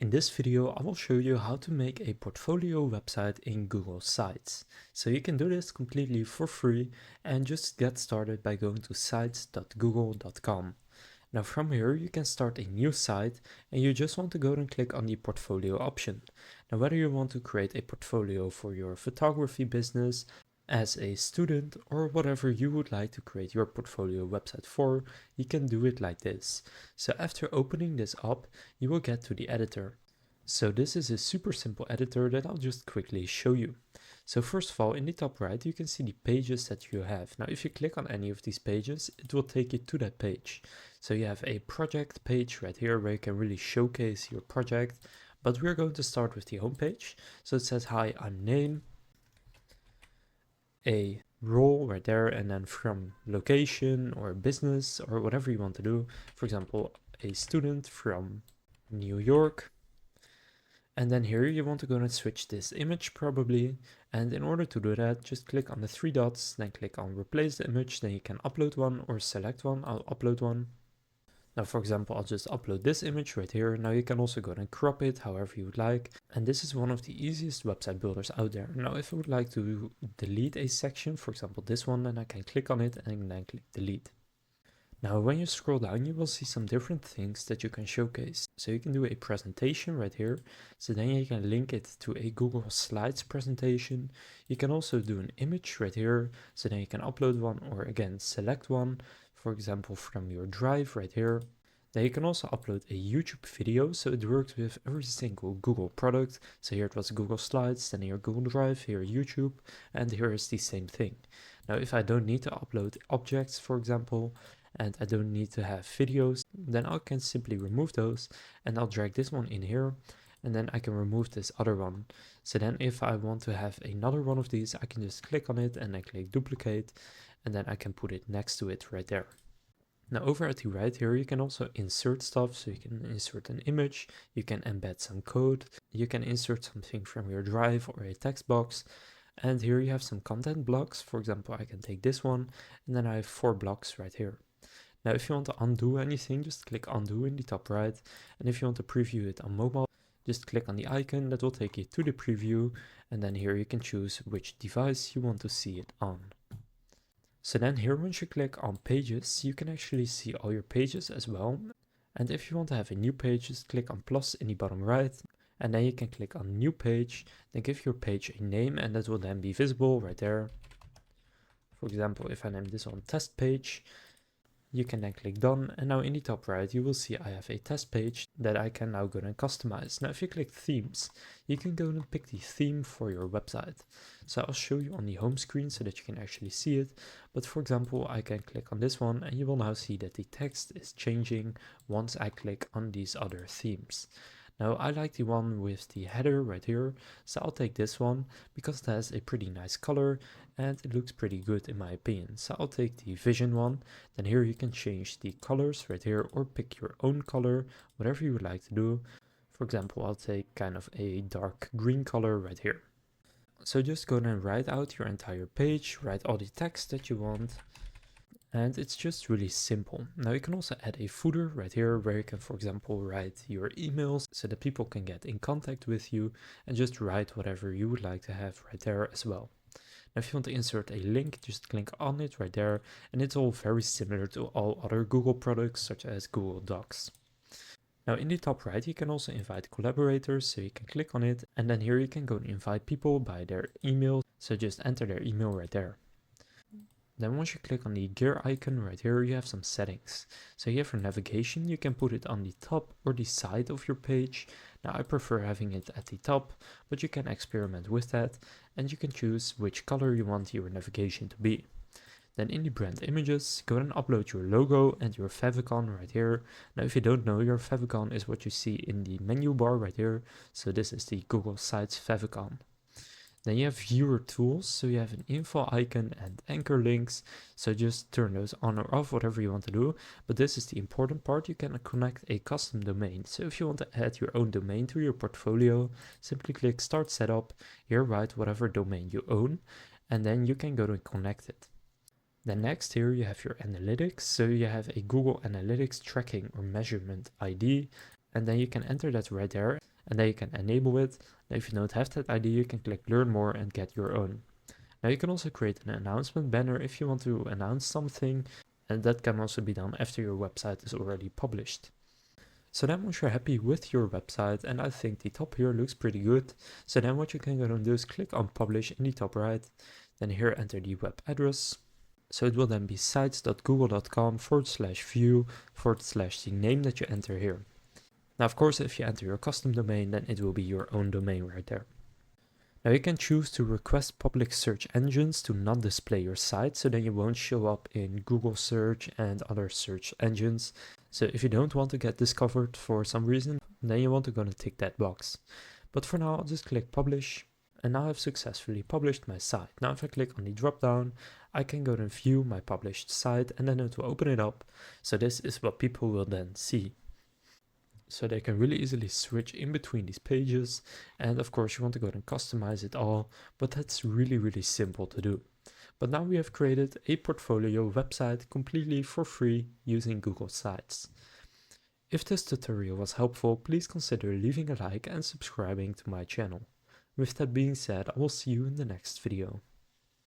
In this video, I will show you how to make a portfolio website in Google Sites. So you can do this completely for free and just get started by going to sites.google.com. Now from here, you can start a new site and you just want to go and click on the portfolio option. Now whether you want to create a portfolio for your photography business, as a student, or whatever you would like to create your portfolio website for, you can do it like this. So after opening this up, you will get to the editor. So this is a super simple editor that I'll just quickly show you. So first of all, in the top right, you can see the pages that you have. Now, if you click on any of these pages, it will take you to that page. So you have a project page right here where you can really showcase your project. But we're going to start with the home page. So it says, hi, I'm Name, a role right there, and then from location or business or whatever you want to do. For example, a student from New York. And then here you want to go and switch this image probably. And in order to do that, just click on the three dots, then click on replace the image. Then you can upload one or select one. I'll upload one. Now, for example, I'll just upload this image right here. Now you can also go and crop it however you would like. And this is one of the easiest website builders out there. Now, if I would like to delete a section, for example, this one, then I can click on it and then click delete. Now, when you scroll down, you will see some different things that you can showcase. So you can do a presentation right here. So then you can link it to a Google Slides presentation. You can also do an image right here. So then you can upload one or again, select one. For example, from your drive right here. Then you can also upload a YouTube video, so it works with every single Google product. So here it was Google Slides, then here Google Drive, here YouTube, and here is the same thing. Now if I don't need to upload objects, for example, and I don't need to have videos, then I can simply remove those, and I'll drag this one in here, and then I can remove this other one. So then if I want to have another one of these, I can just click on it and then click duplicate, and then I can put it next to it right there. Now over at the right here, you can also insert stuff. So you can insert an image, you can embed some code, you can insert something from your drive or a text box. And here you have some content blocks. For example, I can take this one and then I have 4 blocks right here. Now, if you want to undo anything, just click undo in the top right. And if you want to preview it on mobile, just click on the icon that will take you to the preview. And then here you can choose which device you want to see it on. So then here, once you click on pages, you can actually see all your pages as well. And if you want to have a new page, just click on plus in the bottom right. And then you can click on new page, then give your page a name, and that will then be visible right there. For example, if I name this one test page, you can then click done, and now in the top right you will see I have a test page that I can now go and customize. Now if you click themes, you can go and pick the theme for your website. So I'll show you on the home screen so that you can actually see it. But for example, I can click on this one and you will now see that the text is changing once I click on these other themes. Now I like the one with the header right here, so I'll take this one because it has a pretty nice color and it looks pretty good in my opinion. So I'll take the vision one. Then here you can change the colors right here or pick your own color, whatever you would like to do. For example, I'll take kind of a dark green color right here. So just go and write out your entire page, write all the text that you want. And it's just really simple. Now you can also add a footer right here where you can, for example, write your emails so that people can get in contact with you, and just write whatever you would like to have right there as well. Now if you want to insert a link, just click on it right there, and it's all very similar to all other Google products such as Google Docs. Now in the top right, you can also invite collaborators, so you can click on it, and then here you can go and invite people by their email, so just enter their email right there. Then once you click on the gear icon right here, you have some settings. So here for navigation, you can put it on the top or the side of your page. Now I prefer having it at the top, but you can experiment with that, and you can choose which color you want your navigation to be. Then in the brand images, go and upload your logo and your favicon right here. Now if you don't know, your favicon is what you see in the menu bar right here. So this is the Google Sites favicon. Then you have viewer tools, so you have an info icon and anchor links, so just turn those on or off, whatever you want to do. But this is the important part, you can connect a custom domain. So if you want to add your own domain to your portfolio, simply click start setup, here write whatever domain you own, and then you can go to connect it. Then next here you have your analytics, so you have a Google Analytics tracking or measurement ID. and then you can enter that right there, and then you can enable it. Now if you don't have that ID, you can click learn more and get your own. Now you can also create an announcement banner if you want to announce something, and that can also be done after your website is already published. So then once you're happy with your website, and I think the top here looks pretty good, so then what you can go and do is click on publish in the top right, then here enter the web address. So it will then be sites.google.com/view/ the name that you enter here. Now of course if you enter your custom domain, then it will be your own domain right there. Now you can choose to request public search engines to not display your site, so then you won't show up in Google search and other search engines. So if you don't want to get discovered for some reason, then you want to go and tick that box. But for now, I'll just click publish, and now I've successfully published my site. Now if I click on the drop down, I can go and view my published site, and then it will open it up. So this is what people will then see. So they can really easily switch in between these pages, and of course you want to go and customize it all, but that's really simple to do. But now we have created a portfolio website completely for free using Google Sites. If this tutorial was helpful, please consider leaving a like and subscribing to my channel. With that being said, I will see you in the next video.